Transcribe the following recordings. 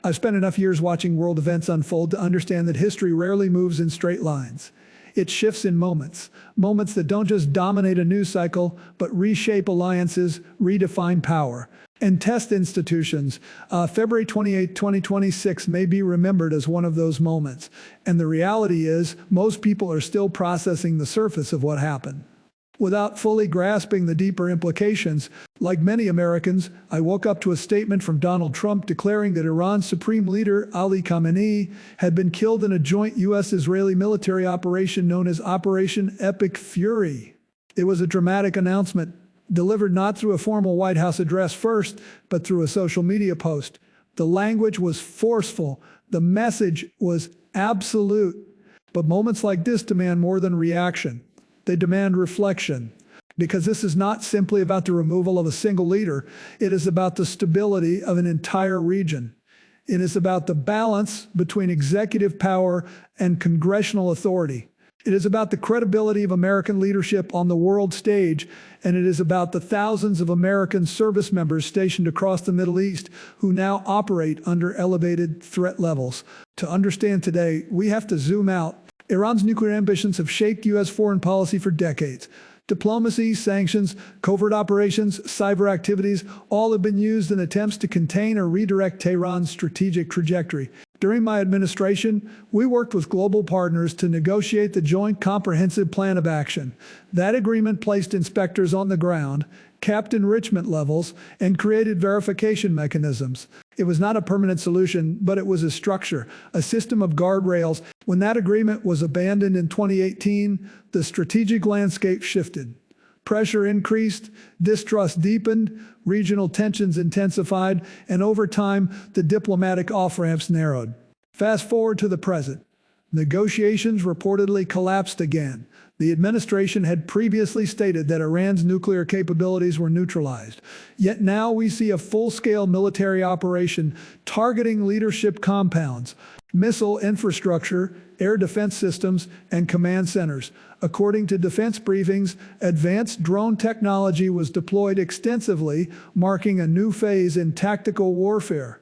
I've spent enough years watching world events unfold to understand that history rarely moves in straight lines. It shifts in moments, moments that don't just dominate a news cycle, but reshape alliances, redefine power, and test institutions. February 28, 2026 may be remembered as one of those moments. And the reality is, most people are still processing the surface of what happened, without fully grasping the deeper implications. Like many Americans, I woke up to a statement from Donald Trump declaring that Iran's supreme leader, Ali Khamenei, had been killed in a joint U.S.-Israeli military operation known as Operation Epic Fury. It was a dramatic announcement, delivered not through a formal White House address first, but through a social media post. The language was forceful. The message was absolute. But moments like this demand more than reaction. They demand reflection, because this is not simply about the removal of a single leader. It is about the stability of an entire region. It is about the balance between executive power and congressional authority. It is about the credibility of American leadership on the world stage, and it is about the thousands of American service members stationed across the Middle East who now operate under elevated threat levels. To understand today, we have to zoom out. Iran's nuclear ambitions have shaped U.S. foreign policy for decades. Diplomacy, sanctions, covert operations, cyber activities, all have been used in attempts to contain or redirect Tehran's strategic trajectory. During my administration, we worked with global partners to negotiate the Joint Comprehensive Plan of Action. That agreement placed inspectors on the ground, capped enrichment levels, and created verification mechanisms. It was not a permanent solution, but it was a structure, a system of guardrails. When that agreement was abandoned in 2018, the strategic landscape shifted. Pressure increased, distrust deepened, regional tensions intensified, and over time, the diplomatic off-ramps narrowed. Fast forward to the present. Negotiations reportedly collapsed again. The administration had previously stated that Iran's nuclear capabilities were neutralized. Yet now we see a full-scale military operation targeting leadership compounds, missile infrastructure, air defense systems, and command centers. According to defense briefings, advanced drone technology was deployed extensively, marking a new phase in tactical warfare.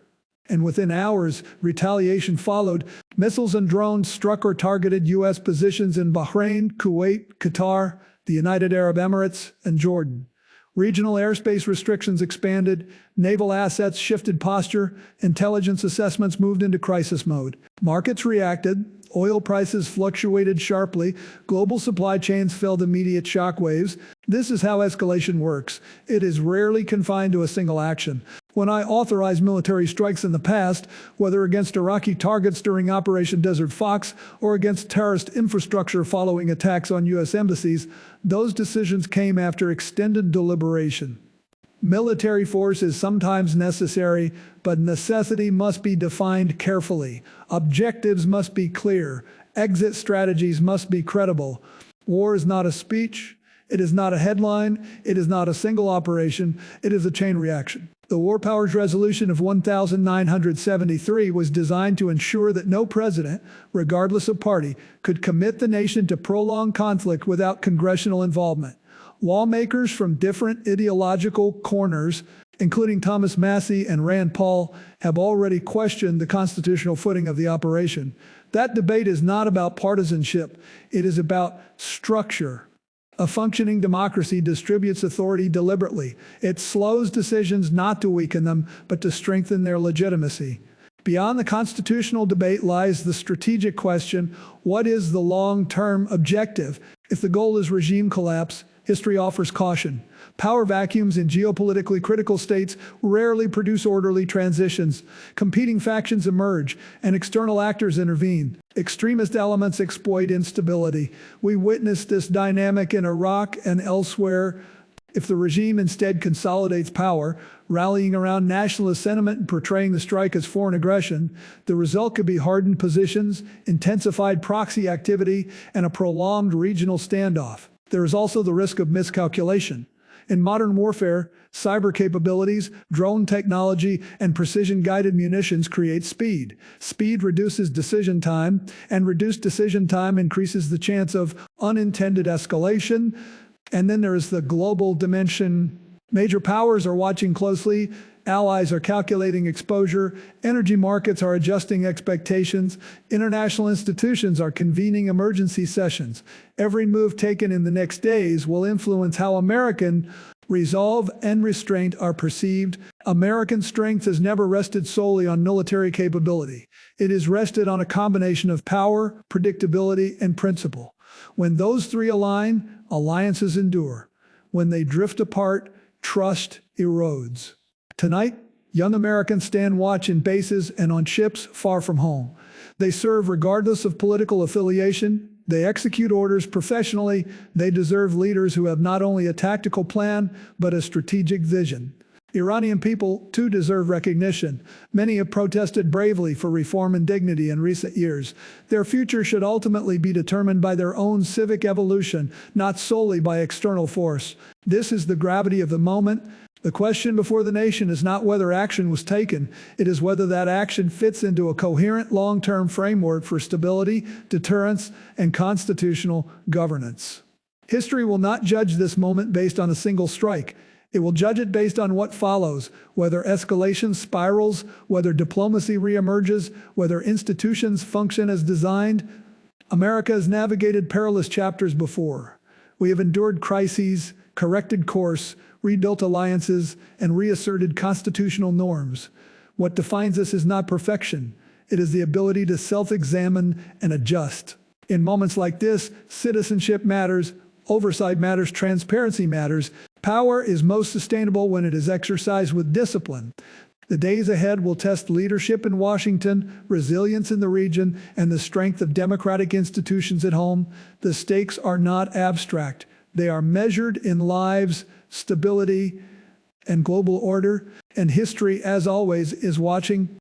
And within hours, retaliation followed. Missiles and drones struck or targeted U.S. positions in Bahrain, Kuwait, Qatar, the United Arab Emirates, and Jordan. Regional airspace restrictions expanded, naval assets shifted posture, intelligence assessments moved into crisis mode. Markets reacted, oil prices fluctuated sharply, global supply chains felt immediate shockwaves. This is how escalation works. It is rarely confined to a single action. When I authorized military strikes in the past, whether against Iraqi targets during Operation Desert Fox or against terrorist infrastructure following attacks on U.S. embassies, those decisions came after extended deliberation. Military force is sometimes necessary, but necessity must be defined carefully. Objectives must be clear. Exit strategies must be credible. War is not a speech. It is not a headline. It is not a single operation. It is a chain reaction. The War Powers Resolution of 1973 was designed to ensure that no president, regardless of party, could commit the nation to prolonged conflict without congressional involvement. Lawmakers from different ideological corners, including Thomas Massey and Rand Paul, have already questioned the constitutional footing of the operation. That debate is not about partisanship. It is about structure. A functioning democracy distributes authority deliberately. It slows decisions not to weaken them, but to strengthen their legitimacy. Beyond the constitutional debate lies the strategic question: what is the long-term objective? If the goal is regime collapse, history offers caution. Power vacuums in geopolitically critical states rarely produce orderly transitions. Competing factions emerge, and external actors intervene. Extremist elements exploit instability. We witnessed this dynamic in Iraq and elsewhere. If the regime instead consolidates power, rallying around nationalist sentiment and portraying the strike as foreign aggression, the result could be hardened positions, intensified proxy activity, and a prolonged regional standoff. There is also the risk of miscalculation. In modern warfare, cyber capabilities, drone technology, and precision-guided munitions create speed. Speed reduces decision time, and reduced decision time increases the chance of unintended escalation. And then there is the global dimension. Major powers are watching closely. Allies are calculating exposure. Energy markets are adjusting expectations. International institutions are convening emergency sessions. Every move taken in the next days will influence how American resolve and restraint are perceived. American strength has never rested solely on military capability. It has rested on a combination of power, predictability, and principle. When those three align, alliances endure. When they drift apart, trust erodes. Tonight, young Americans stand watch in bases and on ships far from home. They serve regardless of political affiliation. They execute orders professionally. They deserve leaders who have not only a tactical plan, but a strategic vision. Iranian people, too, deserve recognition. Many have protested bravely for reform and dignity in recent years. Their future should ultimately be determined by their own civic evolution, not solely by external force. This is the gravity of the moment. The question before the nation is not whether action was taken, it is whether that action fits into a coherent long-term framework for stability, deterrence, and constitutional governance. History will not judge this moment based on a single strike. It will judge it based on what follows, whether escalation spirals, whether diplomacy reemerges, whether institutions function as designed. America has navigated perilous chapters before. We have endured crises, corrected course, rebuilt alliances, and reasserted constitutional norms. What defines us is not perfection. It is the ability to self-examine and adjust. In moments like this, citizenship matters, oversight matters, transparency matters. Power is most sustainable when it is exercised with discipline. The days ahead will test leadership in Washington, resilience in the region, and the strength of democratic institutions at home. The stakes are not abstract. They are measured in lives, stability, and global order. And history, as always, is watching.